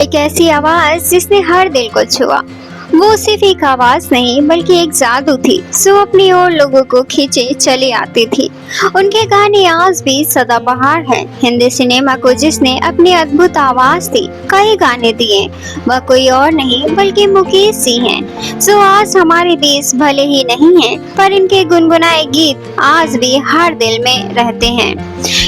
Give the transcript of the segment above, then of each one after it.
एक ऐसी आवाज जिसने हर दिल को छुआ। वो सिर्फ एक आवाज नहीं बल्कि एक जादू थी जो अपनी ओर लोगों को खींचे चली आती थी। उनके गाने आज भी सदाबहार हैं। हिंदी सिनेमा को जिसने अपनी अद्भुत आवाज दी, कई गाने दिए, वह कोई और नहीं बल्कि मुकेश जी हैं, जो आज हमारे देश भले ही नहीं हैं, पर इनके गुनगुनाए गीत आज भी हर दिल में रहते हैं।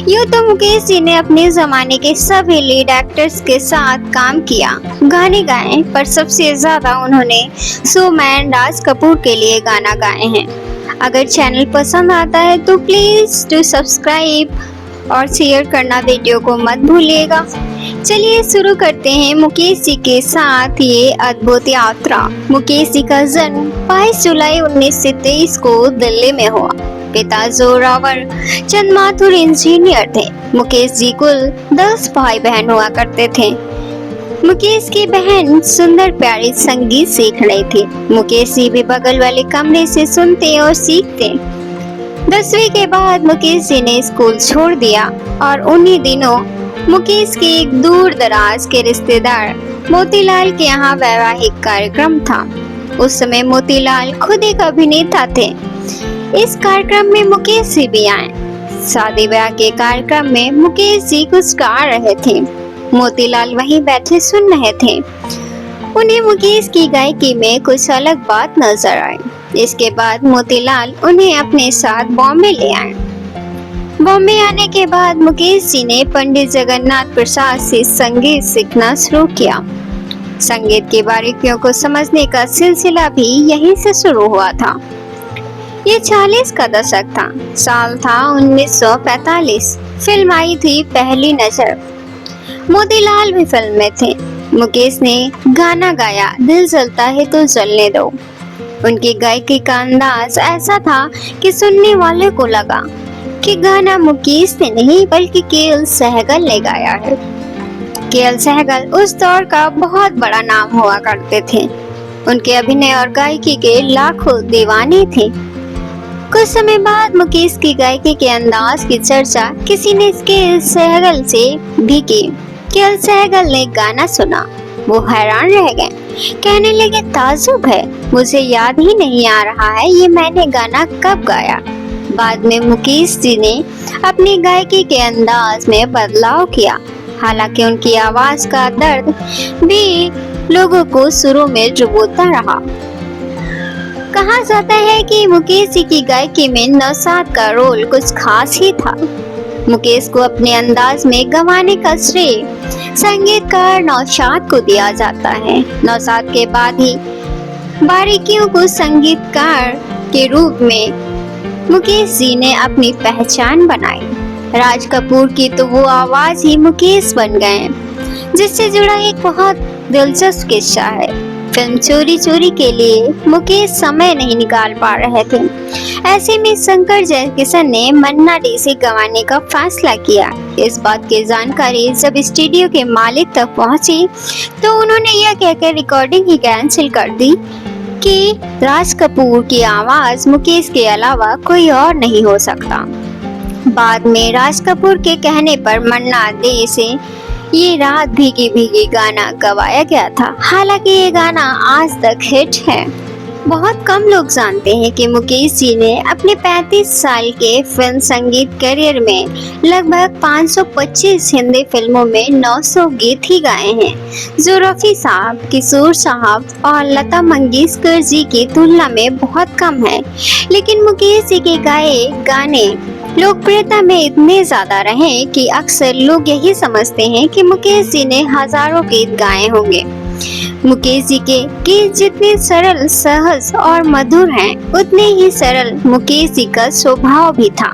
यूँ तो मुकेश जी ने अपने जमाने के सभी लीड एक्टर्स के साथ काम किया, गाने गाए, पर सबसे ज्यादा उन्होंने शोमैन राज कपूर के लिए गाना गाए हैं। अगर चैनल पसंद आता है तो प्लीज डू सब्सक्राइब और शेयर करना वीडियो को मत भूलिएगा। चलिए शुरू करते हैं मुकेश जी के साथ ये अद्भुत यात्रा। मुकेश जी का जन्म 22 जुलाई 1923 को दिल्ली में हुआ। पिता जोरावर चंद माथुर इंजीनियर थे। मुकेश जी कुल 10 भाई बहन हुआ करते थे। मुकेश की बहन सुंदर प्यारी संगीत सीख रही थी। मुकेश जी भी बगल वाले कमरे से सुनते और सीखते। 10वीं के बाद मुकेश जी ने स्कूल छोड़ दिया और उन्हीं दिनों मुकेश के एक दूर दराज के रिश्तेदार मोतीलाल के यहाँ वैवाहिक कार्यक्रम था। उस समय मोतीलाल खुद एक अभिनेता थे। इस कार्यक्रम में मुकेश जी भी आए। शादी ब्याह के कार्यक्रम में मुकेश जी कुछ गा रहे थे। मोतीलाल वहीं बैठे सुन रहे थे। उन्हें मुकेश की गायकी में कुछ अलग बात नजर आई। इसके बाद मोतीलाल उन्हें अपने साथ बॉम्बे ले आए। बॉम्बे आने के बाद मुकेश जी ने पंडित जगन्नाथ प्रसाद से संगीत सीखना शुरू किया। संगीत की बारीकियों को समझने का सिलसिला भी यहीं से शुरू हुआ था। ये 40 का दशक था। साल था 1945। फिल्म आई थी पहली नजर। मोतीलाल भी फिल्म में थे। मुकेश ने गाना गाया दिल जलता है तो जलने दो। उनकी गायकी का अंदाज ऐसा था कि सुनने वाले को लगा कि गाना मुकेश ने नहीं बल्कि केएल सहगल ने गाया है। केएल सहगल उस दौर का बहुत बड़ा नाम हुआ करते थे। उनके अभिनय और गायकी के लाखों दीवाने थे। कुछ समय बाद मुकेश की गायकी के अंदाज की चर्चा किसी ने केएल सहगल से भी की। केएल सहगल ने गाना सुना, वो हैरान रह गए। कहने लगे, ताजुब है, मुझे याद ही नहीं आ रहा है ये मैंने गाना कब गाया। बाद में मुकेश जी ने अपनी गायकी के अंदाज में बदलाव किया। हालांकि उनकी आवाज का दर्द भी लोगों को सुरों में डुबोता रहा। कहा जाता है कि मुकेश जी की गायकी में नौशाद का रोल कुछ खास ही था। मुकेश को अपने अंदाज में गवाने का श्रेय संगीतकार नौशाद को दिया जाता है। नौशाद के बाद ही बारीकियों को संगीतकार के रूप में मुकेश जी ने अपनी पहचान बनाई। राज कपूर की तो वो आवाज ही मुकेश बन गए, जिससे जुड़ा एक बहुत दिलचस्प किस्सा है। फिल्म चोरी चोरी के लिए मुकेश समय नहीं निकाल पा रहे थे। ऐसे में शंकर जयकिशन ने मन्ना डे से गवाने का फैसला किया। इस बात की जानकारी जब स्टूडियो के मालिक तक पहुंची तो उन्होंने यह कहकर रिकॉर्डिंग ही कैंसिल कर दी कि राज कपूर की आवाज मुकेश के अलावा कोई और नहीं हो सकता। बाद में राज कपूर के कहने पर मन्ना डे से ये रात भीगी भीगी गाना गवाया गया था। हालांकि ये गाना आज तक हिट है। बहुत कम लोग जानते हैं कि मुकेश जी ने अपने 35 साल के फिल्म संगीत करियर में लगभग 525 हिंदी फिल्मों में 900 गीत ही गाए हैं, जो रफी साहब, किशोर साहब और लता मंगेशकर जी की तुलना में बहुत कम है। लेकिन मुकेश जी के गाए गाने लोकप्रियता में इतने ज्यादा रहे कि अक्सर लोग यही समझते हैं कि मुकेश जी ने हजारों गीत गाए होंगे। मुकेश जी के गीत जितने सरल, सहज और मधुर हैं, उतने ही सरल मुकेश जी का स्वभाव भी था।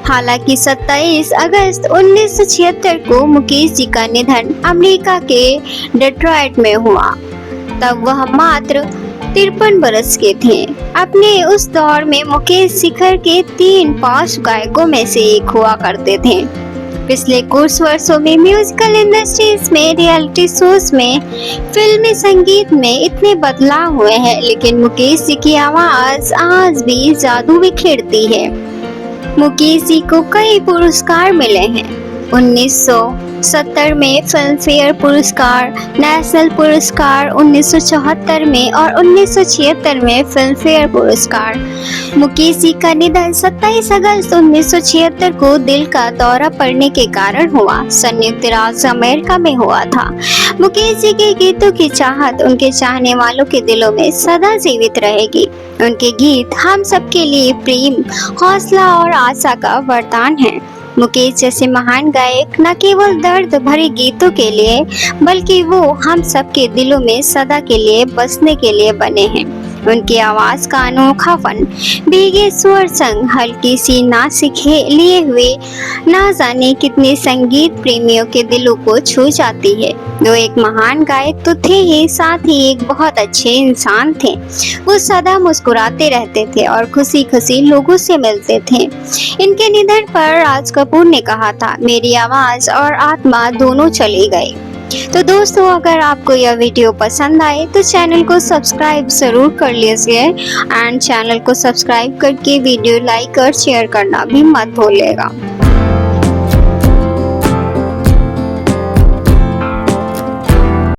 हालांकि 27 अगस्त 1976 को मुकेश जी का निधन अमेरिका के डेट्रॉइट में हुआ। तब वह मात्र 53 बरस के थे। अपने उस दौर में मुकेश शिखर के 3-5 गायकों में से एक हुआ करते थे। पिछले कुछ वर्षों में म्यूजिकल इंडस्ट्रीज में, रियलिटी शोज में, फिल्मी संगीत में इतने बदलाव हुए हैं, लेकिन मुकेश जी की आवाज आज भी जादू बिखेरती है। मुकेश जी को कई पुरस्कार मिले हैं। 1900 1970 में फिल्म फेयर पुरस्कार, नेशनल पुरस्कार 1974 में और 1976 में फिल्म फेयर पुरस्कार। मुकेश जी का निधन 27 अगस्त 1976 को दिल का दौरा पड़ने के कारण हुआ। संयुक्त राज्य अमेरिका में हुआ था। मुकेश जी के गीतों की चाहत उनके चाहने वालों के दिलों में सदा जीवित रहेगी। उनके गीत हम सबके लिए प्रेम, हौसला और आशा का वरदान है। मुकेश जैसे महान गायक न केवल दर्द भरे गीतों के लिए बल्कि वो हम सबके दिलों में सदा के लिए बसने के लिए बने हैं। उनकी आवाज का अनोखापन, भीगे स्वर संग हल्की सी नासिक लिए हुए ना जाने कितने संगीत प्रेमियों के दिलों को छू जाती है। वो एक महान गायक तो थे ही, साथ ही एक बहुत अच्छे इंसान थे। वो सदा मुस्कुराते रहते थे और खुशी खुशी लोगों से मिलते थे। इनके निधन पर राज कपूर ने कहा था, मेरी आवाज और आत्मा दोनों चली गई। तो दोस्तों, अगर आपको यह वीडियो पसंद आए तो चैनल को सब्सक्राइब जरूर कर लीजिए एंड चैनल को सब्सक्राइब करके वीडियो लाइक और शेयर करना भी मत भूलिएगा।